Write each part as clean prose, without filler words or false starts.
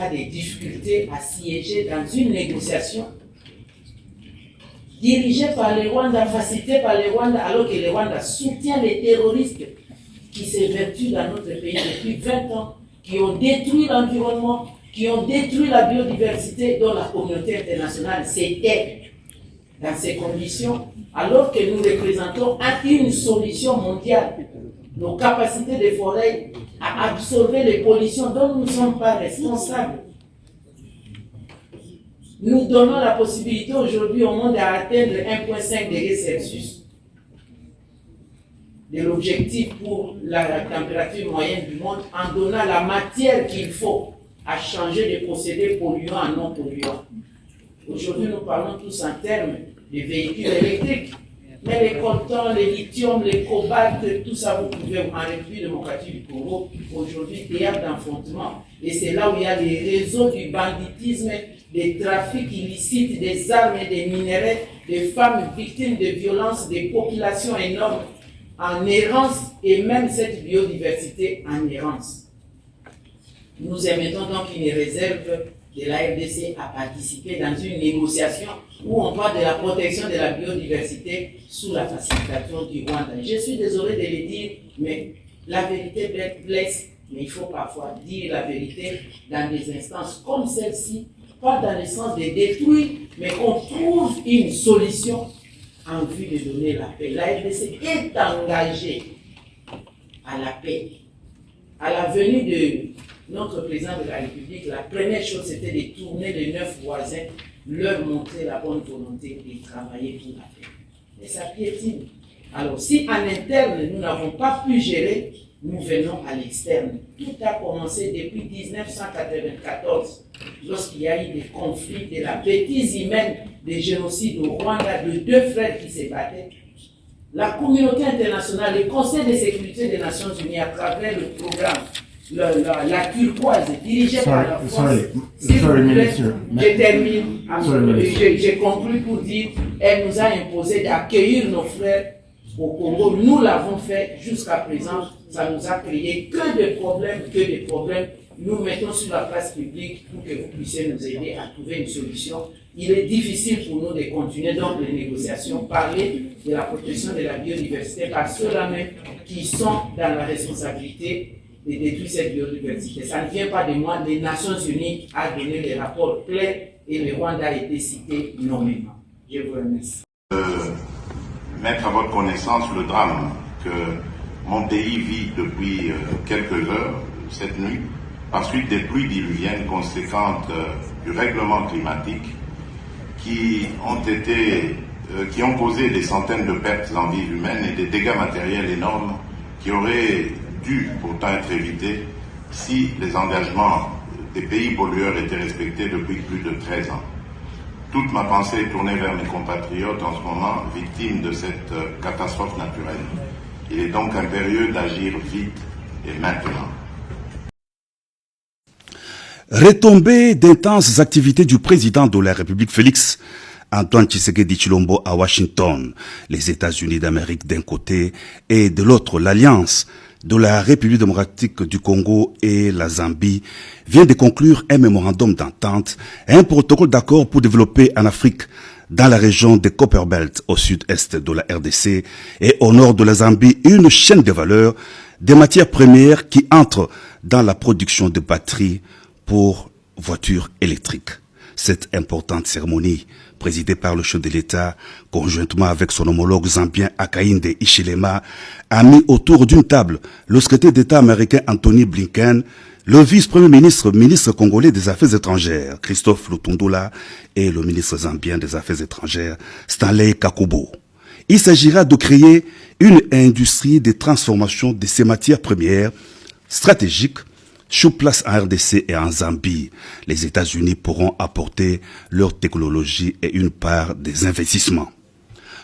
a des difficultés à siéger dans une négociation dirigée par le Rwanda, facilitée par le Rwanda, alors que le Rwanda soutient les terroristes qui s'évertuent dans notre pays depuis 20 ans, qui ont détruit l'environnement, qui ont détruit la biodiversité dont la communauté internationale s'était dans ces conditions, alors que nous représentons une solution mondiale. Nos capacités de forêt à absorber les pollutions dont nous ne sommes pas responsables. Nous donnons la possibilité aujourd'hui au monde d'atteindre 1,5 degré Celsius de l'objectif pour la température moyenne du monde en donnant la matière qu'il faut à changer de procédés polluants à non polluants. Aujourd'hui, nous parlons tous en termes de véhicules électriques. Mais les coltans, les lithium, les cobalt, tout ça, vous pouvez en République démocratique du Congo, aujourd'hui, théâtre d'affrontement. Et c'est là où il y a des réseaux du banditisme, des trafics illicites, des armes et des minerais, des femmes victimes de violences, des populations énormes en errance et même cette biodiversité en errance. Nous émettons donc une réserve de la RDC à participer dans une négociation où on parle de la protection de la biodiversité sous la facilitation du Rwanda. Je suis désolé de le dire, mais la vérité blesse, mais il faut parfois dire la vérité dans des instances comme celle-ci, pas dans le sens de détruire, mais qu'on trouve une solution en vue de donner la paix. La RDC est engagée à la paix. À la venue de notre président de la République, la première chose c'était de tourner les 9 voisins, leur montrer la bonne volonté de travailler pour la paix. Et ça piétine. Alors si en interne nous n'avons pas pu gérer, nous venons à l'externe. Tout a commencé depuis 1994, lorsqu'il y a eu des conflits, de la bêtise humaine, des génocides au Rwanda, de 2 frères qui se battaient. La communauté internationale, le Conseil de sécurité des Nations Unies, à travers le programme, la turquoise, dirigée par la France. Je termine, j'ai conclu pour dire, elle nous a imposé d'accueillir nos frères au Congo. Nous l'avons fait jusqu'à présent. Ça nous a créé que des problèmes. Nous mettons sur la place publique pour que vous puissiez nous aider à trouver une solution. Il est difficile pour nous de continuer donc les négociations, parler de la protection de la biodiversité par ceux-là même qui sont dans la responsabilité de détruire cette biodiversité. Ça ne vient pas de moi. Les Nations Unies ont donné des rapports clairs et le Rwanda a été cité nommément. Je vous remercie. Mettre à votre connaissance le drame que mon pays vit depuis quelques heures cette nuit, par suite des pluies diluviennes conséquentes du règlement climatique qui ont causé des centaines de pertes en vies humaines et des dégâts matériels énormes qui auraient dû pourtant être évités si les engagements des pays pollueurs étaient respectés depuis plus de 13 ans. Toute ma pensée est tournée vers mes compatriotes en ce moment victimes de cette catastrophe naturelle. Il est donc impérieux d'agir vite et maintenant. Retombée d'intenses activités du président de la République Félix Antoine Tshisekedi Tshilombo à Washington, les États-Unis d'Amérique d'un côté et de l'autre l'Alliance de la République démocratique du Congo et la Zambie vient de conclure un mémorandum d'entente et un protocole d'accord pour développer en Afrique, dans la région de Copperbelt au sud-est de la RDC et au nord de la Zambie, une chaîne de valeur des matières premières qui entrent dans la production de batteries pour voitures électriques. Cette importante cérémonie, présidée par le chef de l'État, conjointement avec son homologue zambien Hakainde Hichilema, a mis autour d'une table le secrétaire d'État américain Anthony Blinken, le vice-premier ministre congolais des Affaires étrangères, Christophe Lutundula, et le ministre zambien des Affaires étrangères, Stanley Kakubo. Il s'agira de créer une industrie de transformation de ces matières premières stratégiques sur place en RDC et en Zambie. Les États-Unis pourront apporter leur technologie et une part des investissements.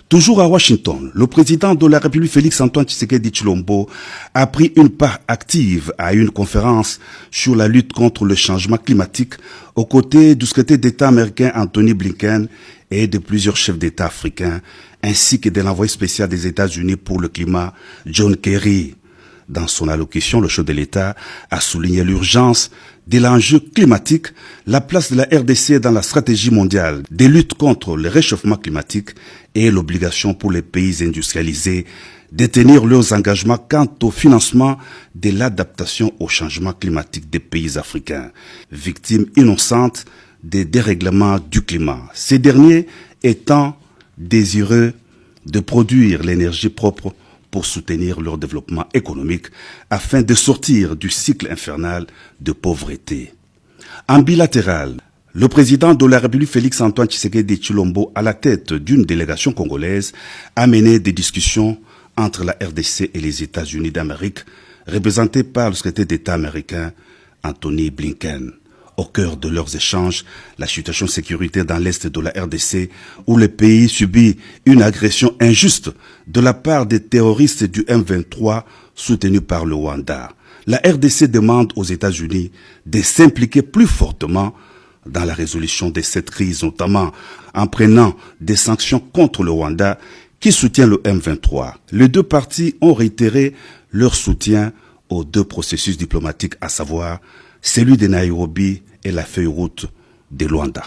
Toujours à Washington, le président de la République Félix Antoine Tshisekedi Tshilombo a pris une part active à une conférence sur la lutte contre le changement climatique aux côtés du secrétaire d'État américain Anthony Blinken et de plusieurs chefs d'État africains, ainsi que de l'envoyé spécial des États-Unis pour le climat John Kerry. Dans son allocution, le chef de l'État a souligné l'urgence de l'enjeu climatique, la place de la RDC dans la stratégie mondiale des luttes contre le réchauffement climatique et l'obligation pour les pays industrialisés de tenir leurs engagements quant au financement de l'adaptation au changement climatique des pays africains, victimes innocentes des dérèglements du climat. Ces derniers étant désireux de produire l'énergie propre pour soutenir leur développement économique afin de sortir du cycle infernal de pauvreté. En bilatéral, le président de la République Félix-Antoine Tshisekedi Tshilombo, à la tête d'une délégation congolaise, a mené des discussions entre la RDC et les États-Unis d'Amérique, représentés par le secrétaire d'État américain Anthony Blinken. Au cœur de leurs échanges, la situation sécuritaire dans l'est de la RDC, où le pays subit une agression injuste de la part des terroristes du M23 soutenus par le Rwanda. La RDC demande aux États-Unis de s'impliquer plus fortement dans la résolution de cette crise, notamment en prenant des sanctions contre le Rwanda qui soutient le M23. Les deux parties ont réitéré leur soutien aux deux processus diplomatiques, à savoir celui de Nairobi et la feuille route de Luanda.